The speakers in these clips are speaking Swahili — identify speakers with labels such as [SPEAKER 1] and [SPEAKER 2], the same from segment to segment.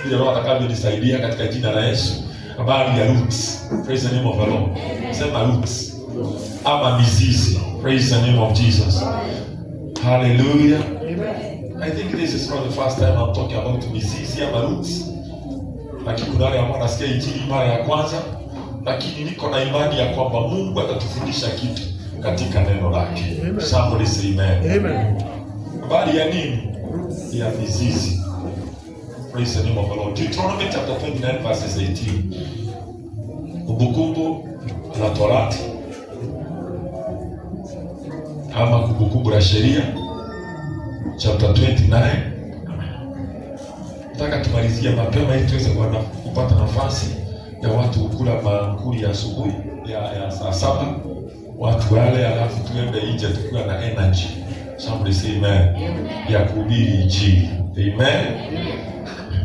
[SPEAKER 1] vile Roho atakavyonisaidia katika jina la Yesu. Habari ya roots. Praise the name of the Lord. Sema roots. Ama mizizi. Praise the name of Jesus. Hallelujah. I think this is not the first time I'm talking about mizizi ama roots. Lakini kuna wale ambao nasikia injili mara ya kwanza, lakini niko na imani ya kwamba Mungu atatufundisha kitu katika neno lake. Somebody say amen. Amen. Habari ya nini? Ya mizizi. Praise the name of the Lord. Deuteronomy chapter 29 verses 18. Kumbukumbu la Torati ama kumbukumbu la sheria chapter 29. Nataka tumalizie mapema ili tuweze kupata nafasi ya watu kukula maakuli ya asubuhi ya saa 7. Watu wale alafu tuende nje tukiwa na energy. Somebody say amen. Ya kuhubiri injili. Amen.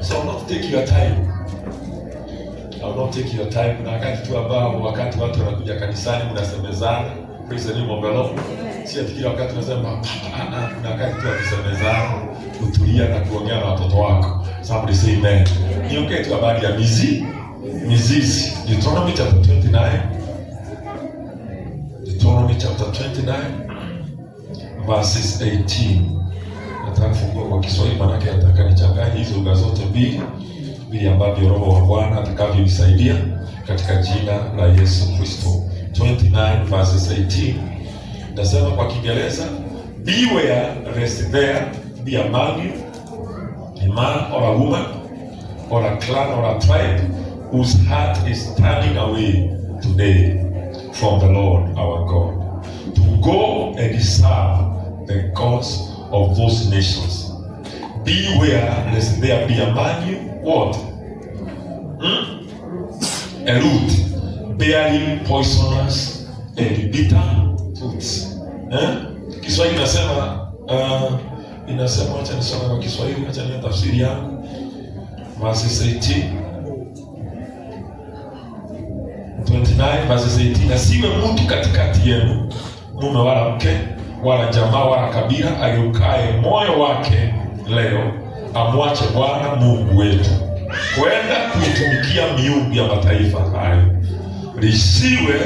[SPEAKER 1] So I'll not take your time. I'll not take your time. Na wakati tu ambao wakati watu wanakuja kanisani mnasemezana. Praise the name of the Lord. Si ati wakati unasema na wakati tu kusemezana, kutulia na kuongea na watoto wako. Somebody say amen. Niongee tu habari ya mizizi. Deuteronomy chapter 29. Deuteronomy chapter 29 verses 18. Nataka kufungua kwa Kiswahili maana yake nataka nichanganye hizo lugha zote mbili ambavyo Roho wa Bwana atakavyonisaidia katika jina la Yesu Kristo. 29 verses 18. Nasema kwa Kiingereza, beware lest there be among you a man or a woman or a clan or a tribe whose heart is turning away today from the Lord our God, to go and serve the gods of those nations. Beware lest there be among you what? A root bearing poisonous and bitter fruits. Kiswahili inasema acha nisome kwa Kiswahili, acha ni tafsiri yangu. Verses 18. 29 verses 18. Asiwe mtu katikati yenu, mume wala mke wala jamaa wala kabila, ageukae moyo wake leo amwache Bwana Mungu wetu kwenda kuitumikia miungu ya mataifa hayo. Lisiwe,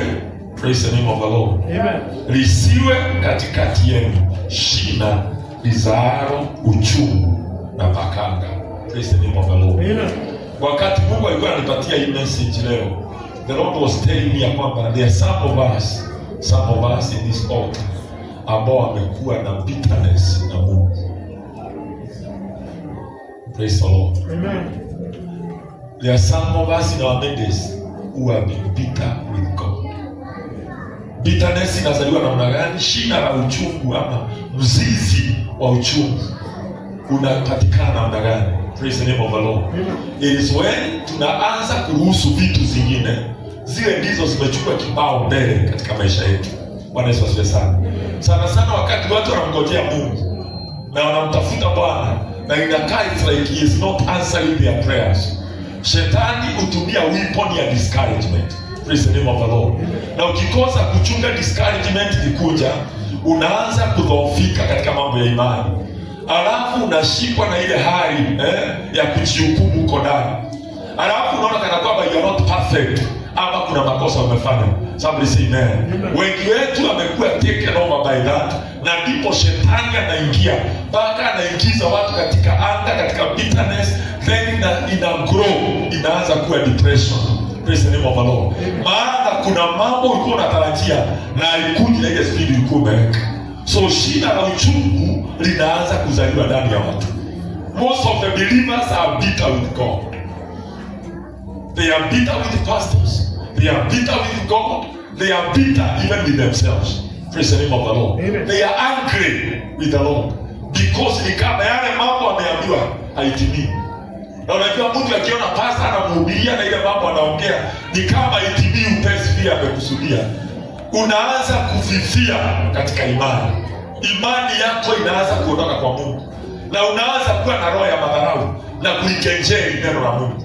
[SPEAKER 1] praise the name of the Lord. Amen. Lisiwe katikati yenu shina lizaaro uchungu na pakanga. Praise the name of the Lord. Amen. Wakati Mungu alikuwa ananipatia hii message leo, the Lord was telling me kwamba there are some of us in this altar ambao wamekuwa na bitterness na Mungu. Praise the Lord. Amen. There are some of us in our midst who have been bitter with God. Bitterness inazaliwa namna gani? Shina la uchungu ama mzizi wa uchungu unapatikana namna gani? Praise the name of the Lord. It is when tunaanza kuruhusu vitu zingine zile ndizo zimechukua kibao mbele katika maisha yetu. Bwana Yesu asifiwe sana. Sana sana wakati watu wanamngojea Mungu na wanamtafuta Bwana na inakaa it's like he is not answering their prayers, Shetani hutumia weapon ya discouragement. Praise the name of the Lord. Na ukikosa kuchunga discouragement ikuja, unaanza kudhoofika katika mambo ya imani. Alafu unashikwa na ile hali ya kujihukumu uko ndani. Alafu unaona kana kwamba you are not perfect ama kuna makosa umefanya. Somebody say amen. Wengi wetu wamekuwa taken over by that, na ndipo Shetani anaingia mpaka anaingiza watu katika anga, katika bitterness, then ina grow, inaanza kuwa depression. Praise the name of the Lord. Maana kuna mambo ulikuwa unatarajia na haikuji na ile speed ulikuwa umeweka. So shida la uchungu linaanza kuzaliwa ndani ya watu. Most of the believers are bitter with God. They are bitter with the pastors. They are bitter with God. They are bitter even with themselves. Praise the name of the Lord. Amen. They are angry with the Lord because ni kama yale mambo ameambiwa haitimii. Na unajua mtu akiona pastor anamhubiria na ile mambo anaongea ni kama haitimii upesi pia amekusudia, unaanza kufifia katika imani. Imani yako inaanza kuondoka kwa Mungu na unaanza kuwa na roho ya madharau na kulikejeli neno la Mungu.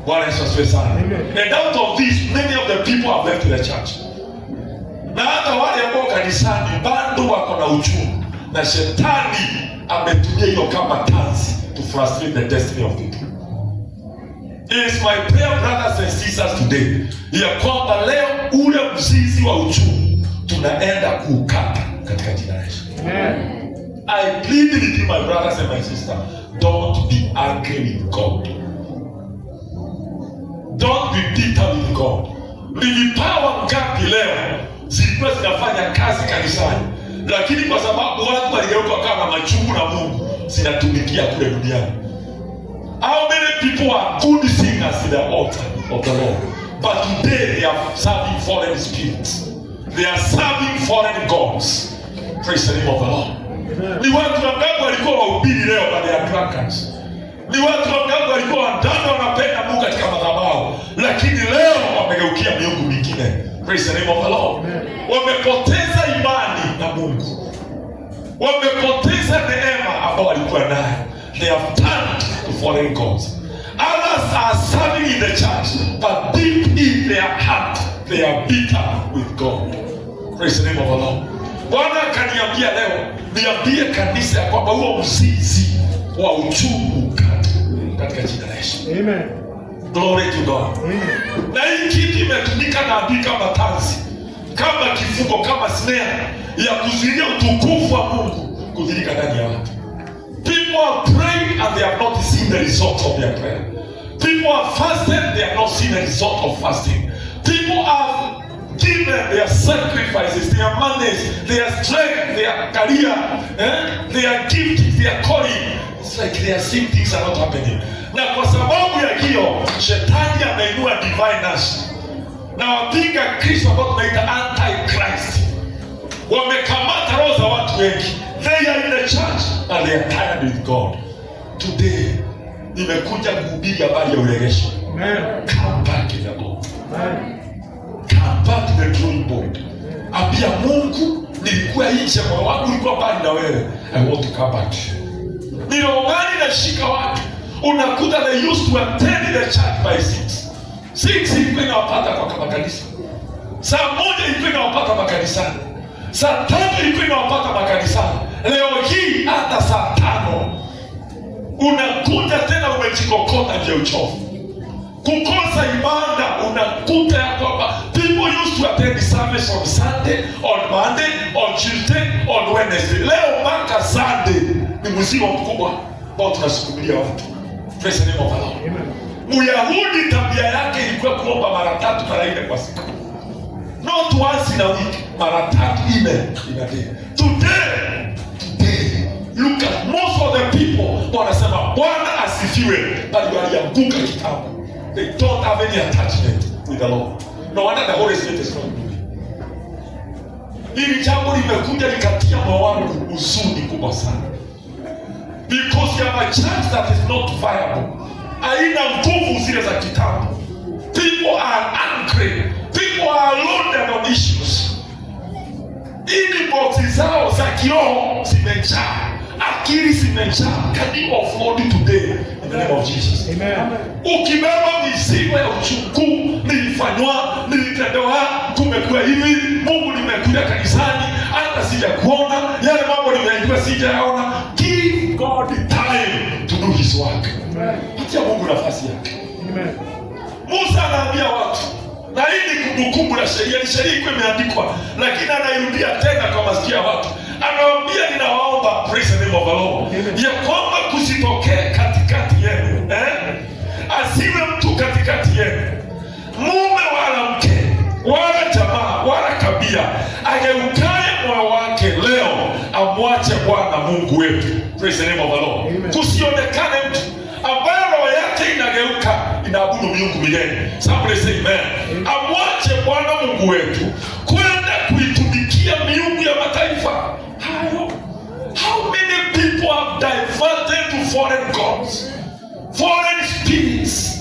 [SPEAKER 1] Bwana Yesu asifiwe sana. And out of this, many of the people have left the church. Na hata wale ambao kanisani bado wako na uchungu, na Shetani ametumia hiyo kama tanzi to frustrate the destiny of people. It is my prayer, brothers and sisters, today, ya kwamba leo ule mzizi wa uchungu tunaenda kuukata katika jina la Yesu. I plead with you, my brothers and my sisters, don't be angry with God. Don't be bitter with God. Ni vipawa ngapi leo zilikuwa zinafanya kazi kanisani, lakini kwa sababu watu waligeuka wakawa na machungu na Mungu, zinatumikia kule duniani. How many people are good singers in the altar of the Lord, but today they are serving foreign spirits. They are serving foreign gods. Praise the name of the Lord. Ni watu wangapi walikuwa wahubiri leo but they are drunkards? Ni watu wangapi walikuwa wandani wanapenda Mungu katika madhabahu, lakini leo wamegeukia miungu mingine? Praise the name of the Lord. Wamepoteza imani na Mungu, wamepoteza neema ambao walikuwa nayo. They have turned to foreign gods. Others are serving in the church, but deep in their heart they are bitter with God. Praise the name of the Lord. Bwana akaniambia leo niambie kanisa ya kwamba huo mzizi wa uchungu katika jina la Yesu. Amen. Glory to God. Amen. Na hii kitu imetumika na adui kama tanzi, kama kifungo, kama snare ya kuzuia utukufu wa Mungu kudhihirika ndani ya watu. People are praying and they have not seen the results of their prayer. People are fasting, they have not seen the result of fasting. People have given their sacrifices, their monies, their strength, their career, their gifts, their calling. It's like they are seeing things are not happening. Na kwa sababu ya hiyo, shetani ameinua diviners na wapinga Kristo ambao tunaita anti-Christ. Wamekamata roho za watu wengi. They are in the church and they are tired with God. Today, nimekuja kuhubiri habari ya urejesho. Come back in the Lord. Come back to the drawing board. Ambia Mungu, nilikuwa nje, moyo wangu ulikuwa mbali na wewe. I want to come back. Nilongani na shika watu. Unakuta they used to attend the church by 6 ilikuwa inawapata kwa makanisa. Saa 1 ilikuwa inawapata makanisani. Saa 3 ilikuwa inawapata makanisani. Leo hii hata saa 5 unakuta tena umejikokota nje uchovu. Kukosa ibada, unakuta ya kwamba people used to attend the service on Sunday, on Monday, on Tuesday, on Wednesday. Leo mpaka Sunday ni mzigo mkubwa ambao tunasukumilia watu. Praise the name of the Lord. Amen. Myahudi tabia yake ilikuwa kuomba mara 3 mara 4 kwa siku. Not once in a week, mara 3 in a day. Today, look at most of the people wanasema Bwana asifiwe, bali walianguka kitambo. They don't have any attachment with the Lord. No wonder the Holy Spirit is not moving. Hili jambo limekuja likatia moyo wangu huzuni kubwa sana. Because you have a church that is not viable. Haina nguvu zile za kitambo. People are angry. People are loaded on issues. Ili boxi zao za kiroho zimejaa, akili zimejaa. Can you afford it today in the name of Jesus? Amen. Ukibeba mizigo ya uchungu, nilifanywa, nilitendewa, kumekuwa hivi, Mungu nimekuja kanisani, hata sijakuona, yale mambo nimejua sijaona. Give God the time to do his work. Amen. Patia Mungu nafasi yake. Amen. Musa anaambia watu, na hii ni kumbukumbu la sheria, ni sheria iko imeandikwa, lakini anairudia tena kwa masikio ya watu. Anawaambia, ninawaomba, praise the name of the Lord, ya kwamba kusitokee katikati yenu, asiwe mtu katikati yenu, mume wala mke, wala jamaa, wala kabila, ageukaye moyo wake leo, amwache Bwana Mungu wetu. Praise the name of the Lord. Kusionekane mtu ambaye roho yake inageuka inaabudu miungu milele. Somebody say amen. Amwache Bwana Mungu wetu kwenda kuitumikia miungu ya mataifa. How many people have diverted to foreign gods, foreign spirits?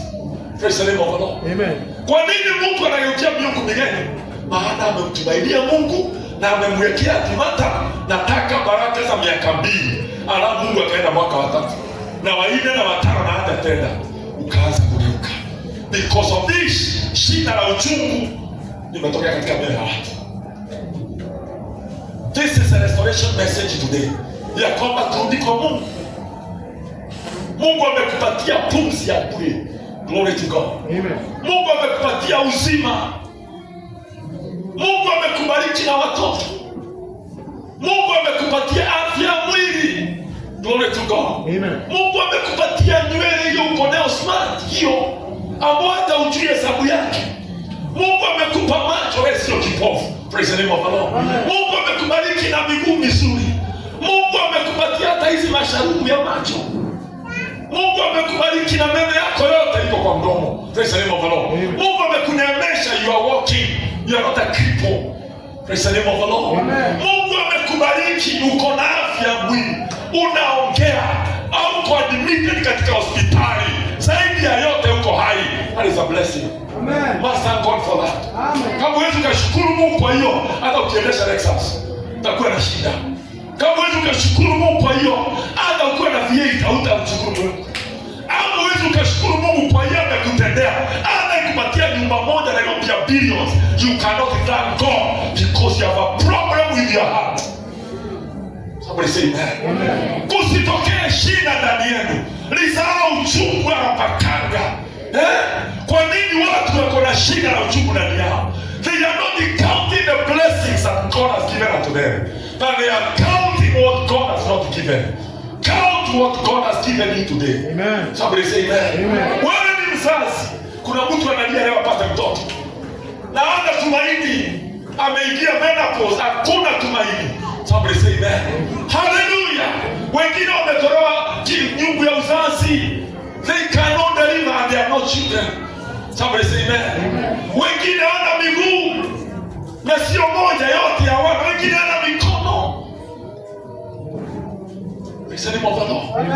[SPEAKER 1] Praise the name of the Lord. Amen. Kwa nini mtu anageukia miungu milele? Maana amemtumainia Mungu na amemwekea timata, nataka baraka za miaka 2. Alafu Mungu akaenda mwaka wa 3 na wa 4 na wa 5 na hata tena ukaanza kugeuka. Because of this, shida la uchungu limetokea katika mioyo ya watu. This is a restoration message today. Ya kwamba turudi kwa Mungu. Mungu amekupatia pumzi ya bure. Glory to God.
[SPEAKER 2] Amen.
[SPEAKER 1] Mungu amekupatia uzima. Mungu amekubariki na watoto. Mungu amekupatia afya ya mwili. Glory to God.
[SPEAKER 2] Amen.
[SPEAKER 1] Mungu amekupatia nywele hiyo uko nayo smart hiyo ambayo hata ujui hesabu yake. Mungu amekupa macho wewe sio kipofu. Praise the name of the Lord. Mungu amekubariki na miguu mizuri. Mungu amekupatia hata hizi masharubu ya macho. Mungu amekubariki na meno yako yote iko kwa mdomo. Praise the name of the Lord. Mungu amekuneemesha, you are walking, you are not a cripple. Praise the name of the Lord. Mungu amekubariki uko na afya ya mwili. Unaongea au uko admitted katika hospitali. Zaidi ya yote uko hai. That is a blessing.
[SPEAKER 2] Amen.
[SPEAKER 1] Must thank God for that.
[SPEAKER 2] Amen.
[SPEAKER 1] Kama huwezi ukashukuru Mungu kwa hiyo, hata ukiendesha Lexus utakuwa na shida. Kama huwezi ukashukuru Mungu kwa hiyo, hata ukiwa na V8 hautamshukuru Mungu. Ama huwezi ukashukuru Mungu kwa hiyo amekutendea, hata ikupatia nyumba moja na ilopia billions, you cannot thank God because you have a problem with your heart. Somebody say amen. Kusitokee shida ndani yenu, lisahau uchungu anapakanga. Kwa nini watu wako na shida na uchungu ndani yao? They are not counting the blessings that God has given unto them, but they are counting what God has not given. Count what God has given you today.
[SPEAKER 2] Amen.
[SPEAKER 1] Somebody say amen.
[SPEAKER 2] Amen.
[SPEAKER 1] Wewe ni mzazi, kuna mtu analia leo apate mtoto na hana tumaini, ameingia menopause, hakuna tumaini. Somebody say amen. Hallelujah. Wengine wametolewa nyungu ya uzazi. They cannot deliver and they are not children. Somebody say amen. Wengine wana miguu na sio moja, yote hawana. Wengine wana mikono. Praise the name of the Lord.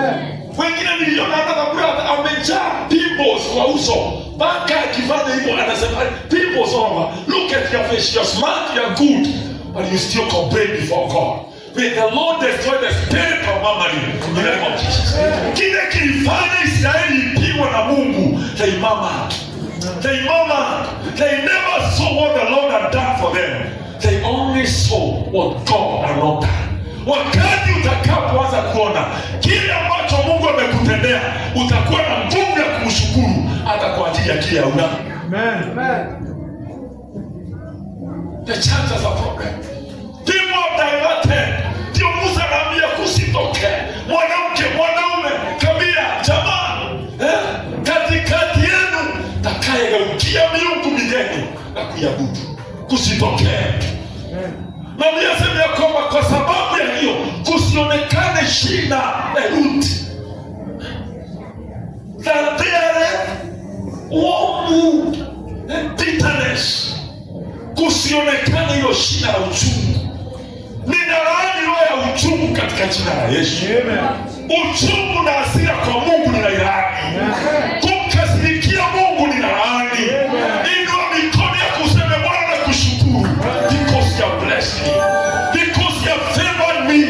[SPEAKER 1] Wengine niliona another brother amejaa pimples kwa uso. Baka akifanya hivyo anasema pimples over. Look at your face, you're smart, you're good, but you still complain before God. May the Lord destroy the spirit of murmuring in the name of Jesus. Kile kilifanya Israeli ipigwe na Mungu, they murmured. They murmured. They never saw what the Lord had done for them. They only saw what God had not done. Wakati utakapoanza kuona kile ambacho Mungu amekutendea, utakuwa na nguvu ya kumshukuru hata kwa ajili ya kile hauna.
[SPEAKER 2] Amen.
[SPEAKER 1] The church has a problem. People are diverted. Ndio Musa anaambia kusitokee mwanamke, mwanaume, kabila, jamaa katikati yenu takayegeukia miungu migeni na kuiabudu. Kusitokee. Na Biblia sema ya kwamba kwa sababu ya hiyo kusionekane shida na root. That there warm mood and bitterness. Kusionekane hiyo shida na uchungu. Ninalaani roho ya uchungu katika jina la Yesu. Uchungu na hasira kwa Mungu ninailaani. Kumkasirikia Mungu ninalaani. Inua mikono ya kusema Bwana nakushukuru because you have blessed me, because you have favored me,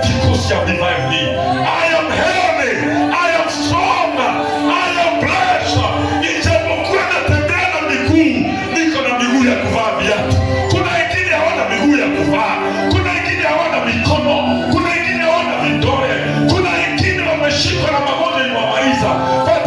[SPEAKER 1] because you have revived me. I am healthy, I am strong, I am blessed. Ijapokuwa natembea na miguu, niko na miguu ya kuvaa viatu. Kuna wengine hawana miguu ya kuvaa. Kuna wengine hawana mikono. Kuna wengine hawana vidole. Kuna wengine wameshikwa na magonjwa imewamaliza. But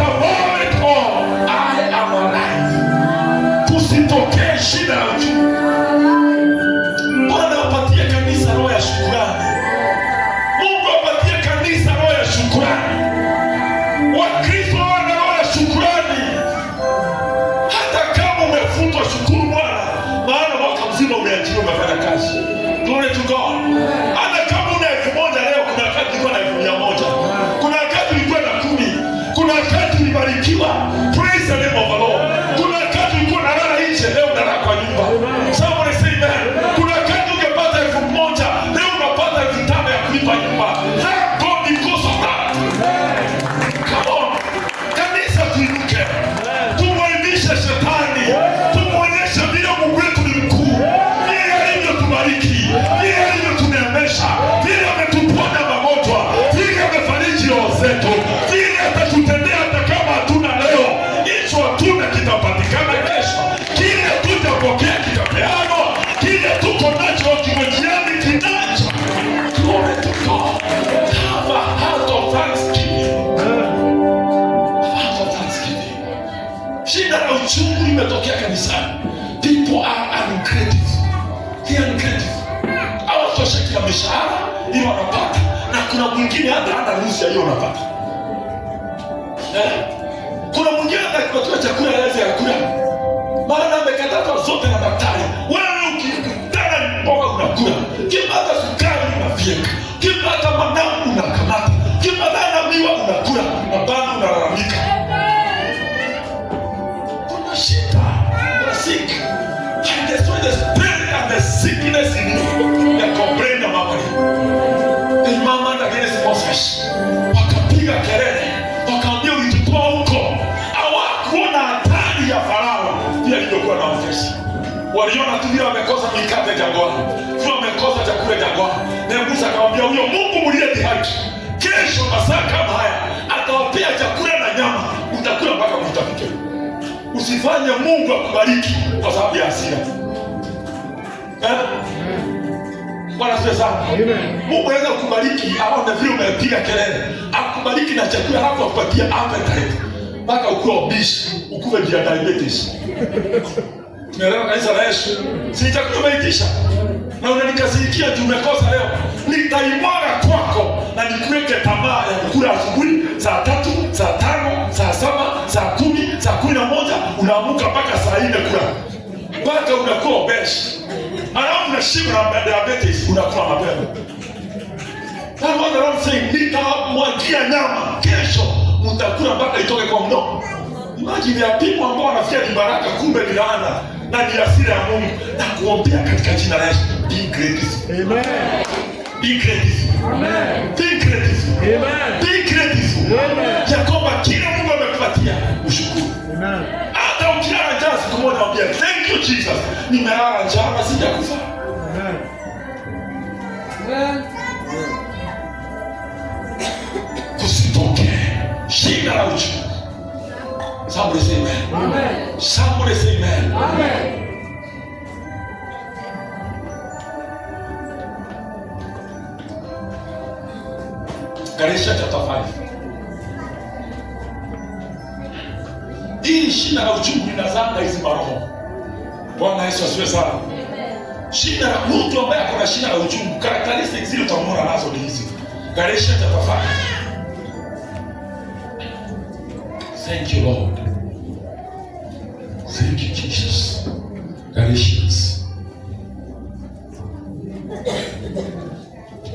[SPEAKER 1] uchungu imetokea kanisani. People are uncreative. They are uncreative. Hawatosheki na mishahara hiyo wanapata, na kuna mwingine hata hana ruhusa hiyo wanapata. Kuna mwingine hata kwa chakula lazima yakula, maana amekatazwa zote na daktari. Wewe ukikutana mboga unakula, kipata sukari unafyeka, kipata managu unakamata, kipata na miwa unakula, na bado unalalamika. Kuna shida, kuna sick. And that's why the spirit and the sickness in you, they complain about it. The mama and against Moses, wakapiga kelele, wakaambia ulitutoa huko. Hawakuona hatari ya Farao pia iliyokuwa na ofisi. Waliona tu vile wamekosa mikate jangwani, vile wamekosa chakula jangwani. Na Musa akamwambia huyo Mungu mliyedhihaki, kesho masaa kama haya atawapea chakula na nyama, utakula mpaka utafike. Usifanye Mungu akubariki kwa sababu ya hasira. Bwana asifiwe sana. Mungu anaweza kukubariki aone vile umepiga kelele, akubariki na chakula hapo, akupatia appetite mpaka ukue obese, ukue diabetes. Tunaelewa kanisa la Yesu? Si chakula umeitisha na unanikasirikia juu umekosa leo, nitaimwaga kwako na nikuweke tamaa ya kukula asubuhi, saa 3, saa 5, saa 7, saa 10, saa 11, unaamuka mpaka saa 4 kula. Mpaka unakuwa obese. Alafu unashika na diabetes, unakuwa mapema. That's what the Lord saying, nitamwagia nyama, kesho mtakula mpaka itoke kwa mdomo. Imagine ya people ambao wanafikia ni baraka, kumbe ni laana na ni hasira ya Mungu. Na kuombea katika jina la Yesu, be creative. Amen. Be creative. Amen. Be creative. Amen. Be creative. Amen. Ya kwamba kila Mungu amekupatia ushukuru. Amen. Hata ukilala njaa siku moja mwambie thank you Jesus. Nimelala njaa na sijakufa. Amen. Amen. Kusitoke shida la uchungu. Somebody say amen. Amen. Somebody say amen. Amen. Galatians chapter 5. Hii shida la uchungu linazanga hizi maroho. Bwana Yesu asifiwe sana. Shida la mtu ambaye akona shida la uchungu, characteristics zile utamwona nazo ni hizi. Galatians chapter 5. Thank you Lord. Thank you Jesus. Galatians.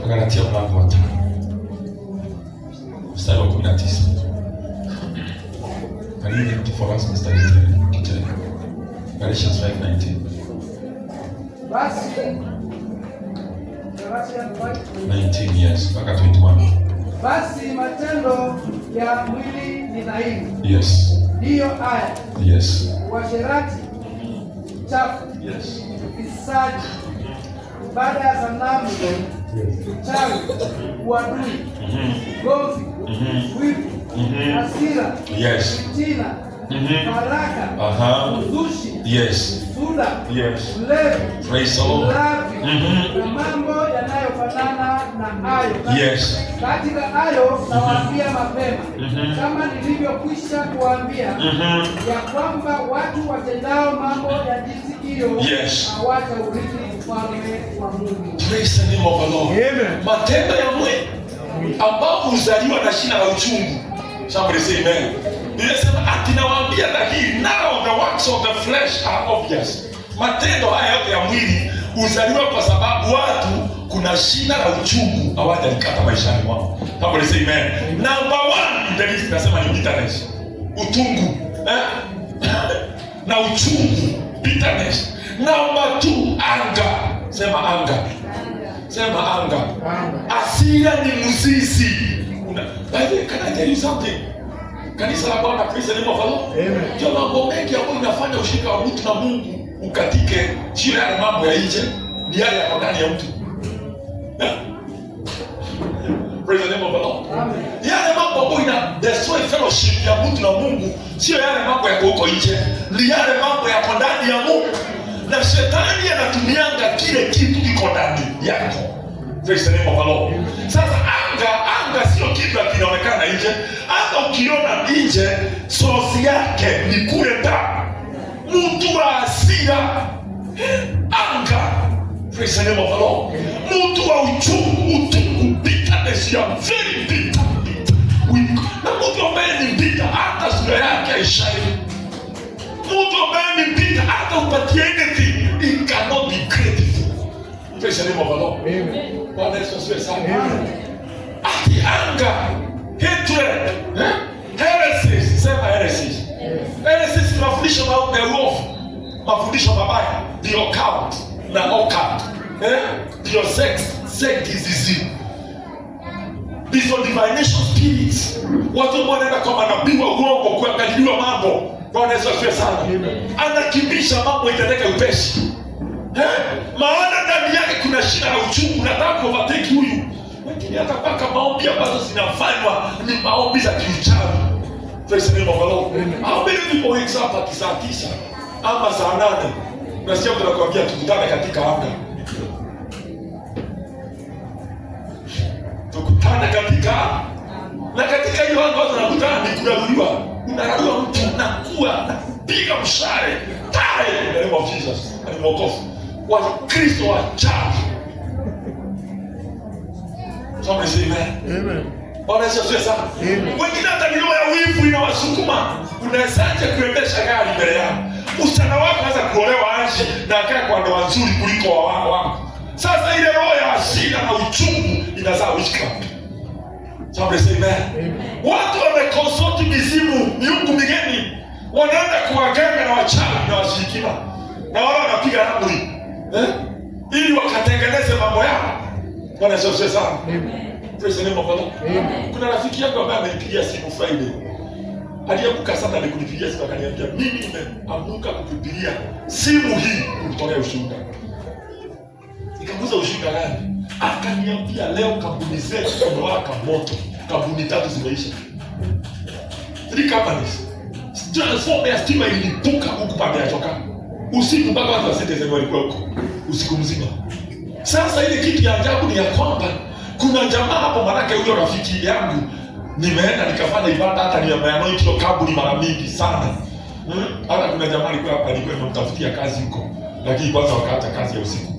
[SPEAKER 1] Galatia mlango wa 5. Mstari wa 19. Can you read for us Mr. Kitele? Galatians 5:19.
[SPEAKER 2] Basi
[SPEAKER 1] 19 yes, mpaka 21.
[SPEAKER 2] Basi matendo ya mwili ni dhahiri.
[SPEAKER 1] Yes.
[SPEAKER 2] Ndiyo haya.
[SPEAKER 1] Yes.
[SPEAKER 2] Uasherati, uchafu,
[SPEAKER 1] yes,
[SPEAKER 2] ufisadi, ibada ya sanamu, uchawi, uadui, ugomvi, wivu, hasira,
[SPEAKER 1] yes,
[SPEAKER 2] fitina, faraka, uzushi,
[SPEAKER 1] yes,
[SPEAKER 2] suda,
[SPEAKER 1] yes,
[SPEAKER 2] ulevi,
[SPEAKER 1] praise the Lord,
[SPEAKER 2] ulavi, na mambo yanayofanana na hayo.
[SPEAKER 1] Yes.
[SPEAKER 2] Katika hayo nawaambia mapema, kama nilivyokwisha kuwaambia, ya kwamba watu watendao mambo ya jinsi hiyo hawataurithi ufalme wa Mungu.
[SPEAKER 1] Praise the name of the Lord. Amen. Matendo ya mwili ambapo uzaliwa na shina la uchungu. Somebody say amen. Nilisema atinawaambia dhahiri, now the works of the flesh are obvious. Matendo haya yote ya mwili uzaliwa kwa sababu watu kuna shina la uchungu hawajalikata maishani mwao. Somebody say amen. Number 1 in the list nasema ni bitterness. Utungu. Na uchungu, bitterness. Number 2, anger. Sema anger. Sema anger. Hasira ni mzizi. By the way, can I tell you something? Kanisa la Bwana, praise the name of the Lord. Amen. Ndio mambo mengi ambayo inafanya ushirika wa mtu na Mungu ukatike, sio yale mambo ya nje, ni yale ya ndani ya mtu. Praise the name of the Lord. Amen. Yale mambo ambayo ina destroy fellowship ya mtu na Mungu, sio yale mambo ya huko nje, ni yale mambo ya ndani ya Mungu. Na shetani anatumianga kile kitu kiko ndani yako. Praise the name of the Lord. Sasa anga sio kitu kinaonekana nje. Hata ukiona nje, source yake ni kule ndani. mtu wa hasira, anger. Praise the name of the Lord. Mtu wa uchungu, bitterness, ya very bitter. Na mtu ambaye ni bitter, hata sura yake haishine. Mtu ambaye ni bitter, hata upatie anything, it cannot be grateful. Praise the name of the Lord. Amen. Bwana Yesu asifiwe sana. Ati anger, hatred, heresies, sema heresies. Heresies ni mafundisho ya uovu, mafundisho mabaya, ndio occult na occult, ndio sectism, hizo divination spirits. Watu wanaenda kwa manabii wa uongo kuangaliwa mambo. Bwana Yesu asifiwe sana. Anakimbisha mambo itendeke upesi, maana ndani yake kuna shida na uchungu. Nataka kuovertake huyu. Wengine hata mpaka maombi ambazo zinafanywa ni maombi za kiuchawi. Praise the name of the Lord. How many people wakes up at saa 9 ama saa 8? Nasikia mtu anakuambia tukutane katika anga. Tukutane katika, na katika hiyo anga watu wanakutana ni kuraruliwa. Unararuliwa mtu unakuwa piga mshale. Die in the name of Jesus. Ni mwokofu. Wa Kristo wa church. Somebody say amen. Amen. Bwana Yesu asifiwe sana. Wengine hata ndio ya wivu inawasukuma. Unawezaje kuendesha gari mbele yao? Usichana wako anaweza kuolewa anji na akaa kwa ndoa nzuri kuliko wa wako. Sasa ile roho ya hasira na uchungu inazaa witchcraft. Somebody say amen. Watu wameconsult mizimu, miungu migeni. Wanaenda kuwaganga na wachawi na washirikina. Na wao wanapiga ramli. Ili wakatengeneze mambo yao. Bwana Yesu asifiwe sana. Praise the name of the Lord. Kuna rafiki yangu ambaye amenipigia simu Friday. Aliamka sana na kunipigia simu akaniambia, mimi nimeamka kukupigia simu hii kutolea ushuhuda. Nikamuuliza ushuhuda gani? Akaniambia leo kampuni zetu zimewaka moto. Kampuni 3 zimeisha. 3 companies. Transform ya stima ilipuka huku pande ya Choka. Usiku mpaka watu wa Citizen walikuwa huko. Usiku mzima. Sasa ile kitu ya ajabu ni ya kwamba kuna jamaa hapo, manake huyo rafiki yangu nimeenda nikafanya ibada hata nimeanoint hiyo kaburi mara mingi sana. Hata kuna jamaa alikuwa hapa, alikuwa anamtafutia kazi huko, lakini kwanza wakaacha kazi ya usiku.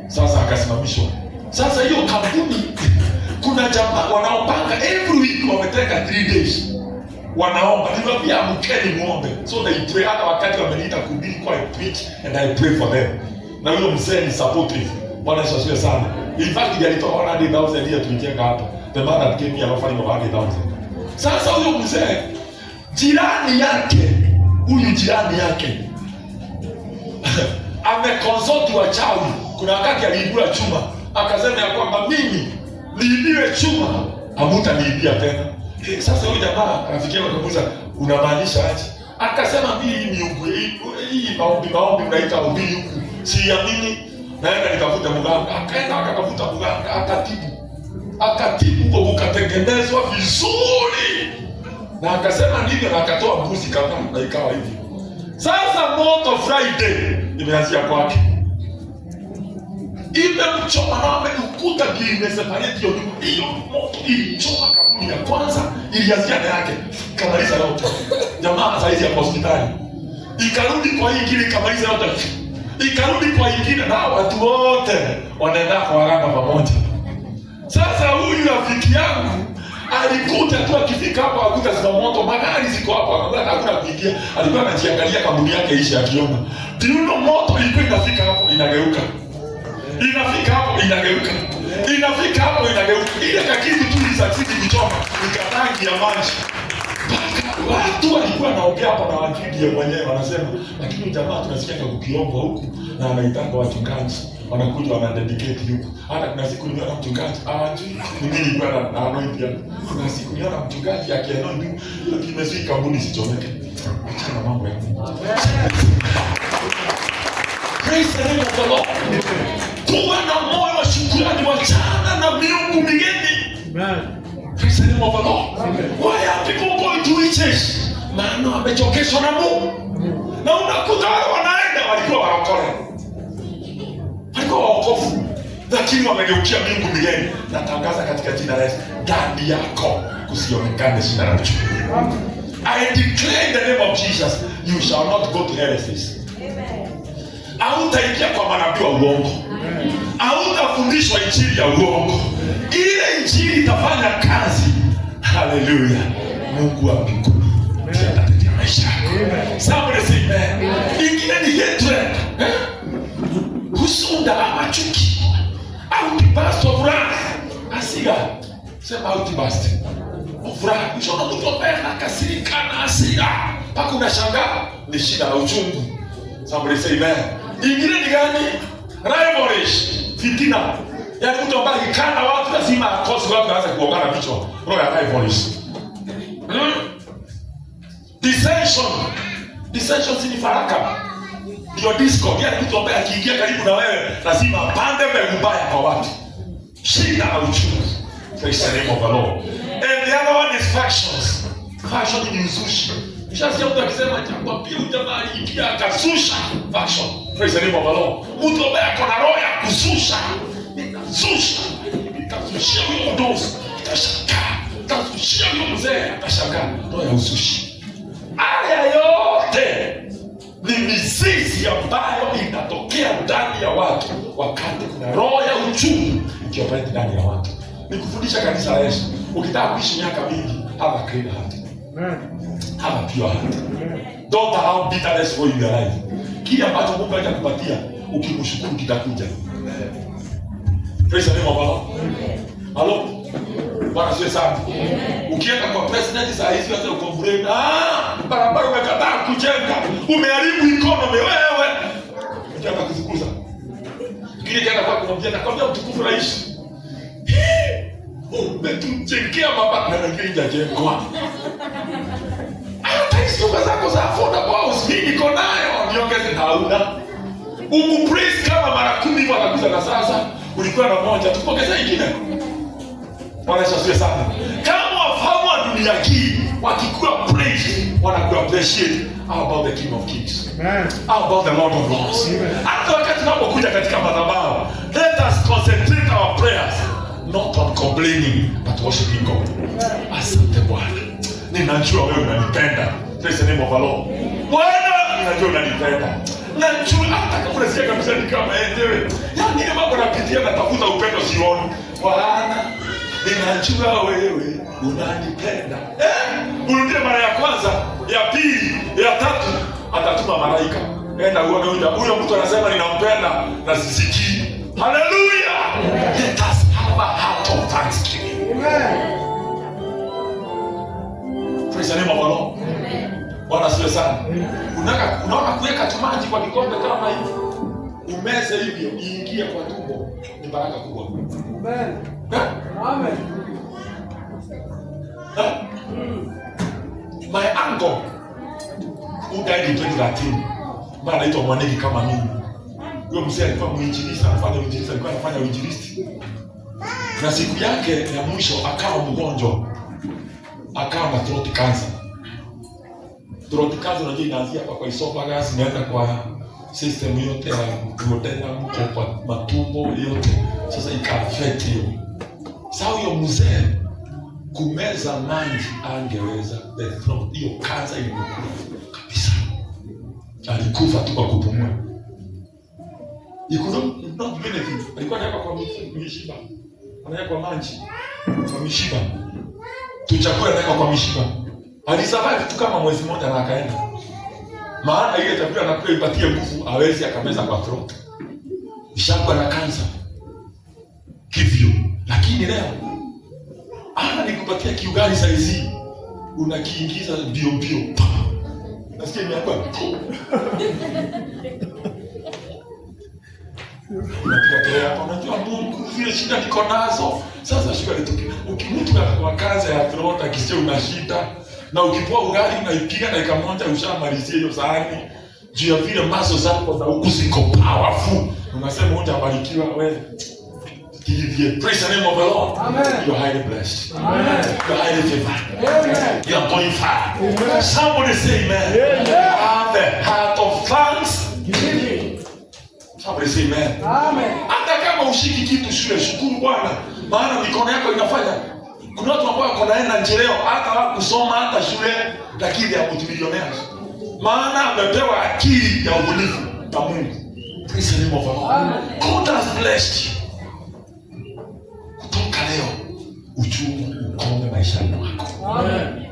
[SPEAKER 1] Sasa akasimamishwa. Sasa hiyo kampuni kuna jamaa wanaopanga every week, wameteka 3 days. Wanaomba, niwaambia mkeni muombe. So they pray, hata wakati wameniita kuhubiri kwa preach and I pray for them. Na huyo mzee ni supportive. Bwana Yesu asifiwe sana. In fact, ndiye alitoa 100,000 ile tulijenga hapa. The man that came here amefanya 100,000. Sasa huyo mzee jirani yake ameconsult wachawi. Kuna wakati aliibua chuma, akasema ya kwamba mimi niibiwe chuma, hamtaniibia tena. Sasa huyo jamaa rafiki yangu akamuuliza, unamaanisha aje? Akasema mimi miungu hii maombi mnaita ubiri huku siamini. Naenda nikavuta mganga. Akaenda akatafuta mganga, akatibu kwa kukatengenezwa vizuri. Na akasema ndivyo, na akatoa mbuzi kadhaa na ikawa hivi. Sasa moto Friday imeanzia kwake. Imemchoma na amekuta kimeseparate hiyo moto ilichoma kaburi ya kwanza, ilianzia na yake kamaliza yote. Jamaa saizi ya hospitali. Ikarudi kwa hii kile kamaliza yote. Ikarudi kwa ingine, na watu wote wanaenda kwa waganga pamoja. Sasa huyu rafiki yangu alikuta tu akifika hapo akuta zina moto, magari ziko hapo, hakuna kuingia. Alikuwa anajiangalia kaburi yake ishi akiona. Ndio moto ilikuwa inafika hapo inageuka. Inafika hapo inageuka. Inafika hapo inageuka. Ile kakitu tu ilisakiti kuchoma, ikatangi ya maji. Watu walikuwa naongea hapa na wajidi mwenyewe wanasema, lakini jamaa tunasikia kukiombwa huku na anaitanga wachungaji wanakuja wanadedicate huku. Hata kuna siku niona mchungaji hawajui mimi nilikuwa na anointi hapo. Kuna siku niona mchungaji akianointi hiyo kimefika mbuni sichomeke. Achana mambo ya Mungu. Praise the name of the Lord. Kuwa na moyo wa shukrani, wachana na miungu migeni. Amen. Praise the name of the Lord. Why are people going to witches? Maana wamechokeshwa na Mungu. Na unakuta wale wanaenda walikuwa waokole. Walikuwa waokofu. Lakini wamegeukia miungu migeni. Natangaza katika jina la Yesu, ndani yako kusionekane shida na uchungu. I declare in the name of Jesus, you shall not go to heresies. Hautaingia kwa manabii wa uongo. Hautafundishwa injili ya uongo. Ile injili itafanya kazi. Hallelujah. Mungu wa mbinguni atatetea maisha yako. Somebody say amen. Ingine ni hatred. Husunda ama chuki. Outburst of wrath. Hasira. Sema outburst of wrath. Unaona mtu ambaye anakasirika na hasira mpaka unashangaa ni shida na uchungu. Somebody say amen. Ingine ni gani? Rivalries. Fitina. Yaani mtu ambaye akikana watu lazima akose watu aanze kuongana vichwa. Roho ya rivalries. Dissension. Dissension si faraka. Ndio discord. Yaani mtu ambaye akiingia karibu na wewe lazima pande mbaya kwa watu. Shida na uchungu. Praise the name of the Lord. And the other one is factions. Faction ni uzushi. Nishasikia mtu akisema chakwa pia ujamaa ikia akazusha faction. Praise the name of the Lord. Mtu ambaye ako na roho ya kuzusha. Nikazusha. Nikazushia huyo mdosi. Nitashangaa. Nikazushia huyo mzee. Nitashangaa. Roho ya uzushi. Haya yote ni mizizi ambayo inatokea ndani ya watu wakati kuna roho ya uchungu ikiopenda ndani ya watu. Nikufundisha kanisa la Yesu. Ukitaka kuishi miaka mingi, have a clean heart. Have a pure heart. Don't allow bitterness for your life. Kile ambacho Mungu atakupatia, ukimshukuru kitakuja. Praise the name of God. Hello? Bwana sio sana. Ukienda kwa president saa hizi hata ukomplain, barabara umekataa kujenga. Umeharibu economy wewe. Unataka kufukuza. Kile kienda kwa kumwambia nakwambia utukufu rais. Umetujengea mabati na ngine jengwa. Hata hizo zako za affordable house mimi niko nayo niongeze hauna. Praise kama mara 10 hivyo anakuza na sasa ulikuwa na moja tupongeza nyingine. Bwana asifiwe sana. Kama wafahamu wa dunia hii wakikuwa praise wanakuwa appreciate about the King of Kings. Amen. About the Lord of Lords. Hata wakati tunapokuja katika madhabahu, let us concentrate our prayers not on complaining but worshiping God. Asante Bwana. Ninajua wewe unanipenda. Praise the name of the Lord. Bwana, ninajua unanipenda. Najua hata kama unasikia kabisa ni kama endewe. Yaani ile mambo napitia natafuta upendo sioni. Bwana, ninajua wewe unanipenda. Urudie mara ya kwanza, ya pili, ya tatu, atatuma malaika. Enda uone huyo mtu anasema ninampenda na sisikii. Hallelujah. Let us have a heart of thanksgiving. Amen. Praise the name of the Lord. Bwana asifiwe sana. Unaona kuweka tumaji kwa kikombe kama hivi. Umeze hivyo iingie kwa tumbo. Ni baraka kubwa. Amen. Amen. My uncle who died in 2013. Bwana anaitwa Mwanegi kama mimi. Huyo mzee alikuwa mwinjilisti, alikuwa anafanya uinjilisti. Na siku yake ya mwisho akawa mgonjwa. Akawa na throat cancer. Throat cancer unajua inaanzia kwa esophagus, inaenda kwa system yote ya duodenum, kwa matumbo yote. Sasa ika-affect hiyo. Sasa huyo mzee kumeza maji angeweza, the throat hiyo cancer ilimkula kabisa. Alikufa tu kwa kupumua. You could not do anything. Alikuwa anaweka kwa mishipa. Anaweka kwa maji. Kwa mishipa. Tuchakula anaweka kwa mishipa. Alisurvive tu kama mwezi mmoja na akaenda. Maana ile chakula anakula ipatie nguvu, hawezi akameza kwa throat. Ishakuwa na kansa. Kivyo. Lakini leo nikupatia kiugali saizi. Unakiingiza bio. Nasikia nimeambiwa. Unajua Mungu zile shida niko nazo. Sasa shida nitoke. Ukimtu kwa kazi ya throat akisikia una shida na ukipoa ugali unaipiga na ikamonja ushamalizia hiyo sahani. Juu ya vile maso zako za huku ziko powerful. Unasema utabarikiwa wewe. Praise the name of the Lord. Amen. You are highly blessed. Amen. You are highly favored. Amen. You are going far. Amen. Somebody say amen. Amen. Have the heart of thanksgiving. Somebody say amen. Amen. Hata kama ushiki kitu shule, shukuru Bwana. Maana mikono yako inafanya Kuna watu ambao wako naenda njeleo hata kusoma hata shule, lakini ya multimillionaires. Maana amepewa akili ya ubunifu na Mungu. Praise the name of God. God has blessed you. Kutoka leo uchungu ukome maisha yako. Amen.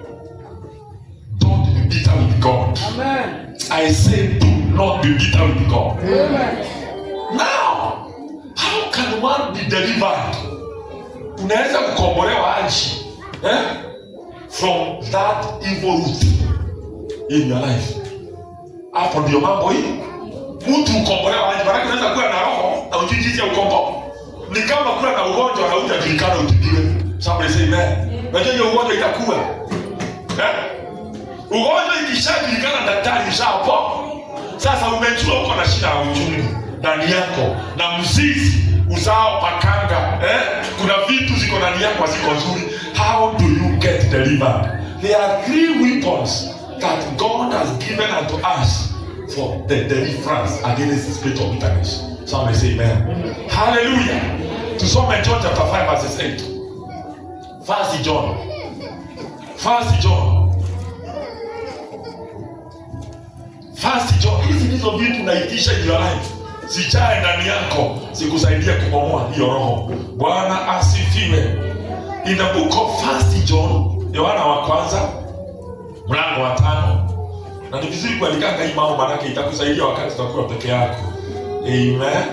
[SPEAKER 1] Don't be bitter with God. Amen. I say do not be bitter with God. Amen. Now, how can one be delivered? Unaweza kukombolewa aje from that evil root in your life? Hapo ndio mambo hii. Mtu ukombolewa aje? Maana unaweza kuwa na roho na ujui jinsi ya ukombo. Ni kama kuwa na ugonjwa haujajulikana utibiwe. Somebody say amen. Unajua hiyo ugonjwa itakuwa. Ugonjwa ikishajulikana daktari ushapo. Sasa umejua uko na shida ya uchungu ndani yako na mzizi uzao pakanga, kuna vitu ziko ndani yako ziko nzuri. How do you get delivered? There are 3 weapons that God has given unto us for the deliverance against the spirit of bitterness. Somebody say amen. Hallelujah. Tusome John chapter 5 verses 8. First John. Hizi ndizo vitu unaitisha in your life. Sichae ndani yako, sikusaidia kubomoa hiyo roho. Bwana asifiwe. In the book of First John, Yohana wa kwanza, mlango wa 5. Na ni vizuri kuandika hii mambo maana itakusaidia wakati utakuwa peke yako. Amen.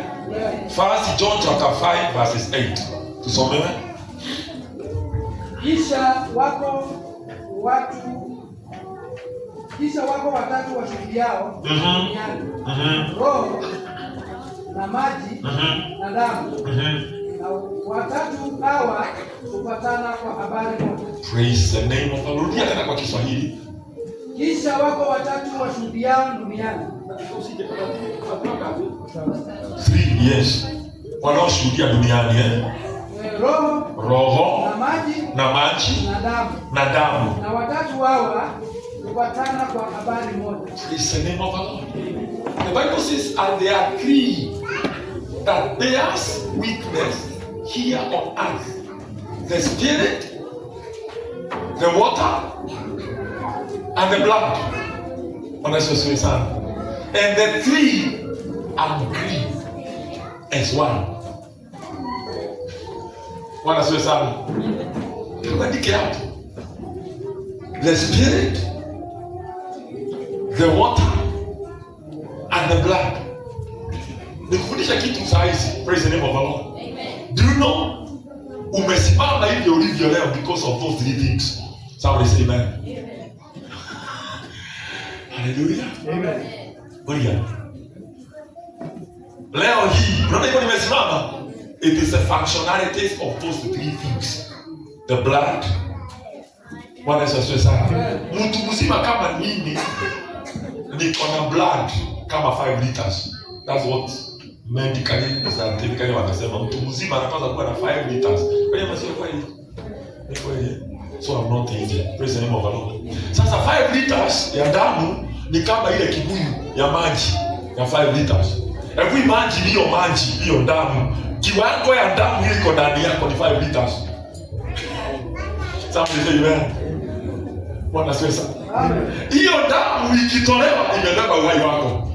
[SPEAKER 1] First John chapter 5 verses 8. Tusomewe.
[SPEAKER 2] Kisha wako watatu washuhudiao duniani. Roho na maji na damu. Na watatu hawa hupatana kwa habari moja.
[SPEAKER 1] Praise the name of the Lord. Rudia tena kwa Kiswahili.
[SPEAKER 2] Kisha wako watatu washuhudiao duniani.
[SPEAKER 1] 3 yes. Wanaoshuhudia duniani Roho na maji na damu.
[SPEAKER 2] Na watatu hawa hupatana kwa habari moja.
[SPEAKER 1] Praise the name of the Lord. The Bible says, and there are 3 that bears witness here on earth: the spirit, the water, and the blood. And the 3 agree as one. The spirit, the water, and the blood. Nikufundisha kitu saa hizi. Praise the name of the Lord. Amen. Do you know umesimama hivi ulivyo leo because of those 3 things? Somebody say amen. Amen. Hallelujah. Amen. Bwana. Leo hii unaona hiyo nimesimama. It is the functionalities of those 3 things. The blood. Bwana Yesu sana. Mtu mzima kama mimi niko na blood kama 5 liters. That's what medically scientifically wanasema. Mtu mzima anapaswa kuwa na 5 liters. Kwa hiyo sio kweli. Ni kweli. So I'm not injured. Praise the name of the Lord. Sasa 5 liters ya damu ni kama ile kibuyu ya maji ya 5 liters. Hebu imagine hiyo maji, hiyo damu. Kiwango ya damu ile iko ndani yako ni 5 liters. Somebody say amen. Bwana sasa. Hiyo damu ikitolewa imebeba uhai wako.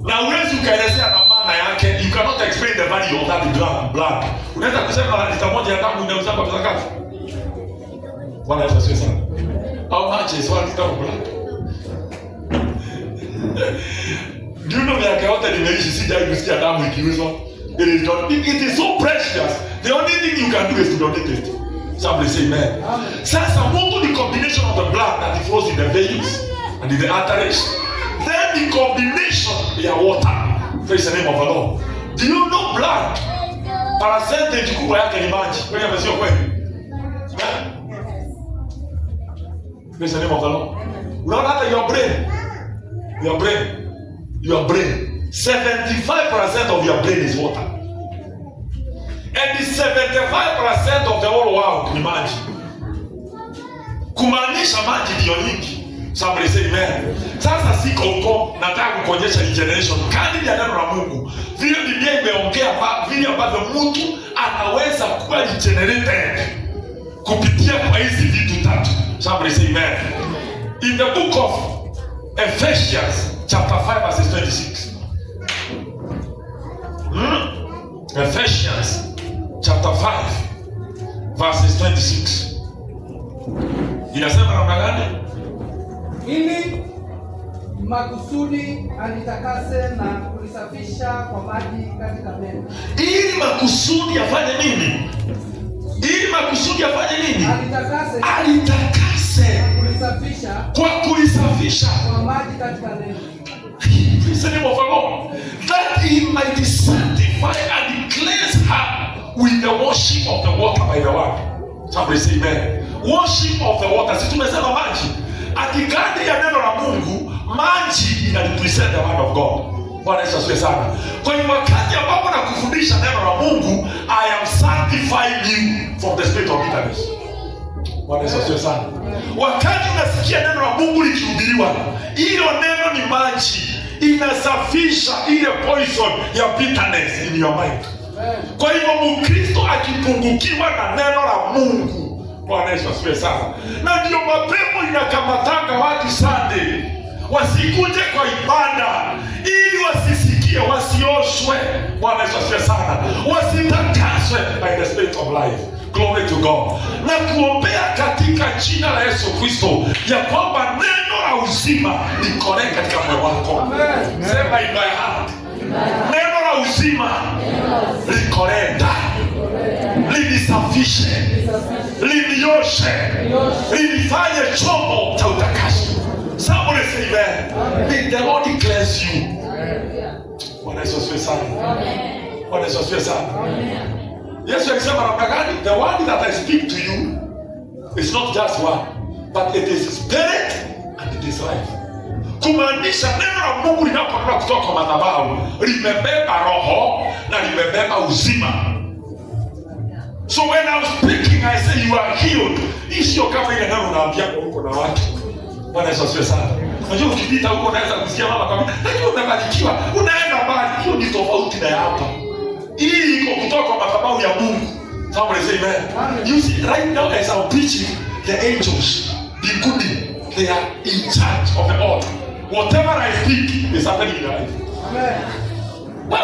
[SPEAKER 1] Na uwezi ukaelezea na maana yake. You cannot explain the value of that blood. Unaweza kusema lita moja ya damu inauza kwa pesa ngapi? Bwana Yesu asifiwe sana. How much is 1 liter of blood? Do you know miaka yote nimeishi sijai kusikia damu ikiuzwa? It is so precious. The only thing you can do is to donate it. Somebody say amen. Sasa Mungu ni combination of the blood that flows in the veins and in the arteries. Then the combination ya water. Praise the name of the Lord. Do you know blood? Percentage kubwa yake ni maji. Kwani amesio kweli? Praise the name of the Lord. Unaona hata your brain. 75% of your brain is water. And the 75% of the whole world ni maji. Kumaanisha maji ndio nyingi. Somebody say amen. Sasa siko huko, nataka kukuonyesha generation kadri ya neno la Mungu. Vile Biblia imeongea vile ambavyo mtu anaweza kuwa regenerated kupitia kwa hizi vitu tatu. Somebody say amen. In the book of Ephesians chapter 5 verses 26. Ephesians chapter 5 verses 26. Inasema namna gani?
[SPEAKER 2] Ili makusudi alitakase na kulisafisha kwa maji katika neno.
[SPEAKER 1] Ili makusudi afanye nini? Ili makusudi afanye nini? Alitakase kwa kulisafisha
[SPEAKER 2] kwa maji katika neno.
[SPEAKER 1] Praise the name of the Lord. That he might sanctify and cleanse her with the washing of the water by the word. Somebody say amen. Washing of the water. Sisi tumesema maji. Akikadi ya neno la Mungu, maji ina represent the word of God. Bwana Yesu asifiwe sana. Kwa hiyo wakati ambapo nakufundisha neno la Mungu, I am sanctifying you from the spirit of bitterness. Bwana Yesu asifiwe sana. Wakati unasikia neno la Mungu likihubiriwa, hilo neno ni maji, inasafisha ile poison ya bitterness in your mind. Kwa hivyo Mkristo akipungukiwa na neno la Mungu, Bwana Yesu asifiwe sana. Na ndio mapepo inakamatanga watu Sunday wasikuje kwa ibada ili wasisikie, wasioshwe. Bwana Yesu asifiwe sana. Wasitakaswe by the spirit of life. Glory to God. Na kuombea katika jina la Yesu Kristo ya kwamba neno la uzima likore katika moyo wako. Amen. Sema in my heart. Neno la uzima likore ndani. Linisafishe, linioshe, linifanye chombo cha utakaso. Somebody say amen. May the Lord cleanse you. Bwana Yesu asifiwe sana. Bwana Yesu asifiwe sana. Yesu alisema namna gani? The word that I speak to you is not just word, but it is spirit and it is life. Kumaanisha neno la Mungu linapotoka kutoka kwa madhabahu limebeba roho na limebeba uzima. So when I'm speaking, I say you are healed. Sio kama ile neno unaambia huko na watu. Bwana Yesu asifiwe sana. Unajua ukipita huko unaweza kusikia mama kama najua umebarikiwa, unaenda mbali. Hiyo ni tofauti na hapa. Hii iko kutoka kwa madhabahu ya Mungu. Somebody say amen. You see right now as I'm preaching, the angels, the good, they are in charge of the altar. Whatever I speak is happening in your life. Amen. But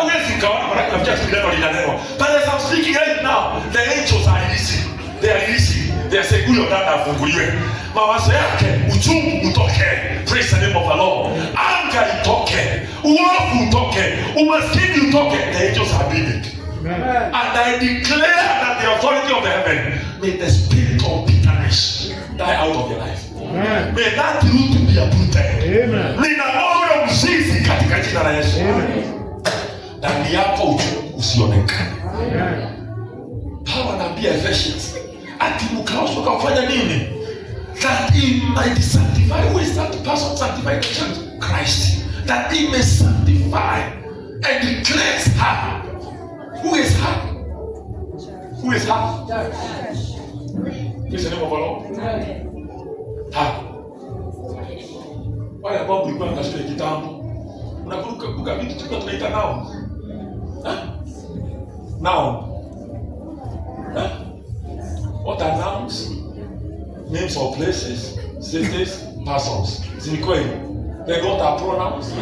[SPEAKER 1] as I'm speaking right now, the angels are releasing. They are releasing. They are saying, huyo dada afunguliwe. Mawazo yake, uchungu utoke. Praise the name of the Lord. Anga itoke. Uovu utoke. Umaskini utoke. The angels are doing it. Amen. And I declare that the authority of the heaven, may the spirit of bitterness die out of your life. Amen. May that root be uprooted. Amen. Ninaona uzizi katika jina la Yesu. Amen. Ndani yako uchungu usionekane. Amen. Hawa wanaambia Ephesians, ati mkaoshwa kafanya nini? That he might sanctify. Who is that person sanctifying the church? Christ. That he may sanctify and cleanse her. Who is her? Who is her? Praise the name of the Lord. Ha. Wale ambao mlikuwa na shule kitambo, unakumbuka vitu tulikuwa tunaita nao? Now. What are nouns? Names of places, cities, persons. Then what are pronouns?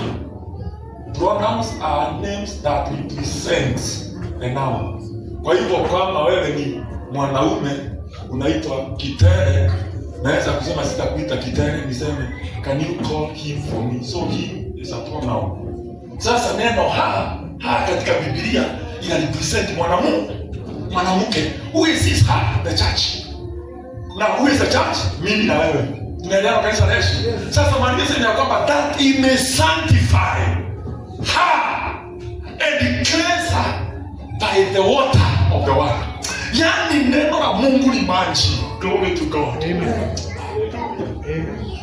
[SPEAKER 1] Pronouns are names that represent a noun. Kwa hivyo kama wewe ni mwanaume unaitwa Kitere, naweza kusema sitakuita Kitere, niseme can you call him for me? So he is a pronoun. Sasa neno ha katika Biblia ina represent mwanamke. Who is this her? The church. Now who is the church? Mimi na wewe. Tunaelewa kanisa la Yesu. Sasa maandiko yanasema kwamba that he may sanctify her and cleanse her by the water of the word. Yani neno la Mungu ni maji. Glory to God. Amen.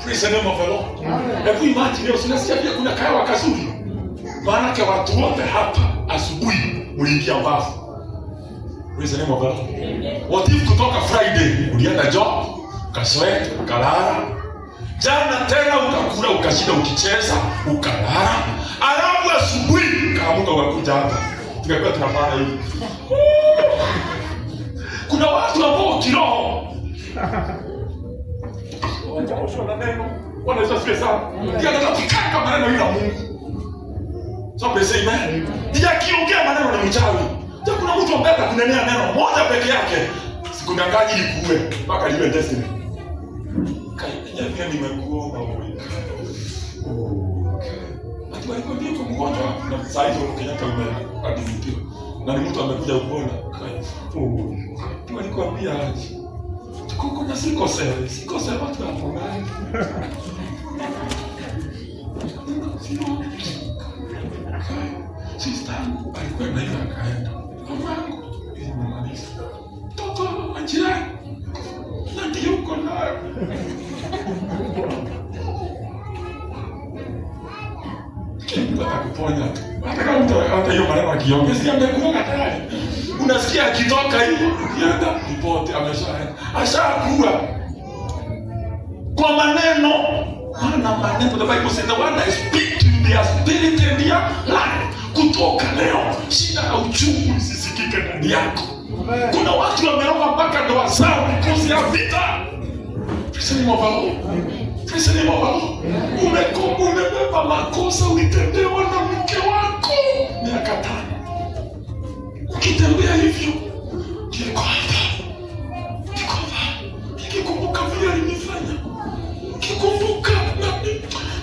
[SPEAKER 1] Praise the name of the Lord. Hebu imagine leo tunasikia pia kuna kahawa kazuri. Maana kwa watu wote hapa asubuhi mliingia bafu. Praise the name of God. What if kutoka Friday ulienda job, ukasweat, ukalala. Jana tena ukakula, ukashinda ukicheza, ukalala. Alafu asubuhi kaamuka ukakuja hapa. Tukakuwa tunafanya hivi. Kuna watu ambao kiroho Wajaoshwa na neno. Bwana Yesu asifiwe sana. Ndio anataka maneno ya Mungu. So pesa imani. Ndio akiongea maneno ni mchawi. Ndio kuna mtu ambaye atakunenea neno moja peke yake. Sikudanganyi ili kuue mpaka liwe destiny. Kaija pia nimekuomba wewe. Ati walikwambia kwa mgonjwa na saa hizo Kenyatta umeadhibiwa. Na ni mtu amekuja kuona. Tu walikwambia kuko na sikose watu hapo gani? Sister alikuwa na hiyo akaenda. Mamangu ili mwananisi. Toto majirani. Na ndio uko nayo. Kitaka kuponya. Hata kama mtu hata hiyo maneno akiongea si amekuwa tayari. Unasikia akitoka hivi, ukienda ripoti ameshaenda. Ashakuwa. Kwa maneno, hana maneno. The Bible says the one that speak to their spirit and their life. Kutoka leo, shida na uchungu isisikike ndani yako. Kuna watu wameoga mpaka ndoa zao because ya vita. Praise the Lord. Praise the Lord. Umebeba makosa ulitendewa na mke wako miaka 5. Ukitembea hivyo, niko hapa. Nikikumbuka vile alinifanya. Nikikumbuka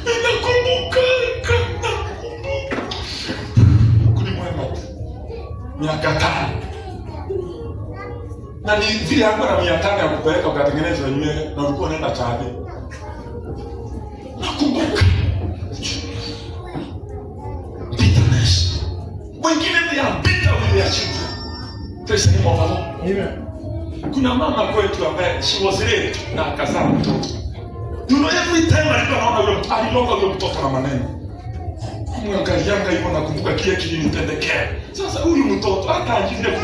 [SPEAKER 1] ninakumbuka. Kuni mwema. Miaka 5. Na ni vile hapo na 500 ya kupeleka ukatengeneza nywele na ulikuwa unaenda Chade. Nakumbuka. Bitterness. Wengine they are bitter with their children. Praise the Lord. Amen. Kuna mama kwetu ambaye she was raped na akazaa mtoto. You know every time alikuwa anaona yule alilonga yule mtoto na maneno. Mwangalianga hivyo nakumbuka kile kilinitendekea. Sasa huyu mtoto hata ajivile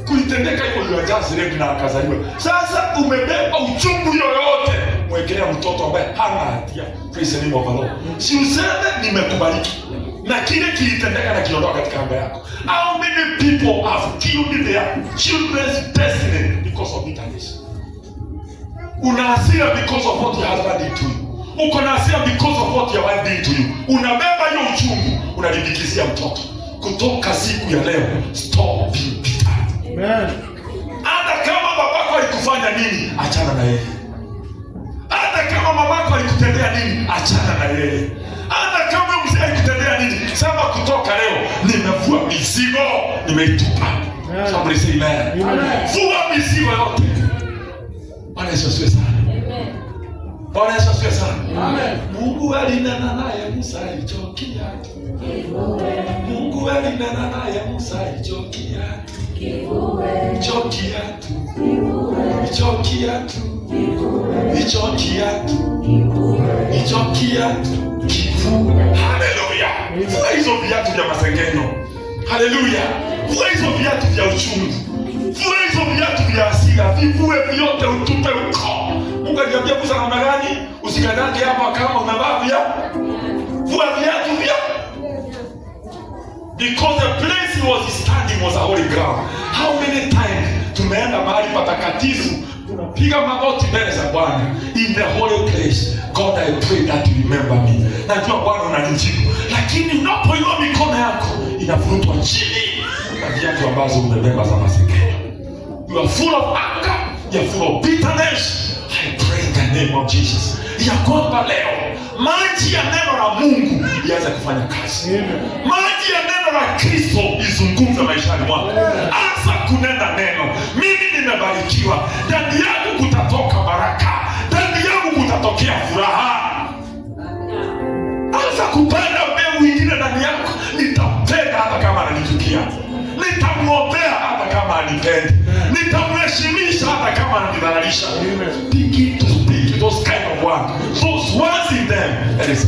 [SPEAKER 1] kulitendeka hivyo ndio ajazi rape na akazaliwa. Sasa umebeba uchungu yoyote mwekelea mtoto ambaye hana hatia. Praise the Lord. Si useme nimekubariki. Na kile kilitendeka na kiondoka katika anga yako. How many people have killed their children's destiny because of bitterness? Una hasira because of what your husband did to you. Uko na hasira because of what your wife did to you. Unabeba hiyo uchungu, unalibikizia mtoto. Kutoka siku ya leo, stop being bitter. Amen. Hata kama babako alikufanya nini, achana na yeye. Hata kama mamako alikutendea nini, achana na yeye. Hata kama mzee alikutendea nini, sema kutoka leo nimevua mizigo, nimeitupa. Somebody say amen. Amen. Vua mizigo yote. Bwana Yesu asifiwe sana. Amen. Bwana Yesu asifiwe sana. Amen. Mungu alinena naye Musa alichokia. Mungu alinena naye Musa alichokia. Chokia tu. Chokia tu. Chokia tu. Chokia tu. Haleluya. Vua hizo viatu vya masengenyo. Haleluya. Vua hizo viatu vya uchungu. Vua hizo viatu vya hasira. Vivue vyote utupe uko. Mungu aliambia Musa namna gani? Usikanyage hapa kama umevaa viatu. Vua viatu vya. Because the place he was standing was a holy ground. How many times tumeenda mahali patakatifu tunapiga magoti mbele za Bwana in the holy place. God, I pray that you remember me. Najua Bwana unanijibu, lakini unapoinua mikono yako inavurutwa chini na viatu ambazo umebeba za masengenyo. You are full of anger, you are full of bitterness. I pray in the name of Jesus ya kwamba leo maji ya neno la Mungu ianze kufanya kazi. Maji ya neno la Kristo izungumze maishani mwako. Anza kunena neno. Mimi nimebarikiwa. Ndani yangu kutatoka baraka. Ndani yangu kutatokea furaha. Anza kupanda mbegu nyingine ndani yako. Nitampenda hata kama ananichukia. Nitamwombea hata kama anipendi. Nitamheshimisha hata kama ananidharaulisha. Begin to speak those kind of words. Those words in them. That is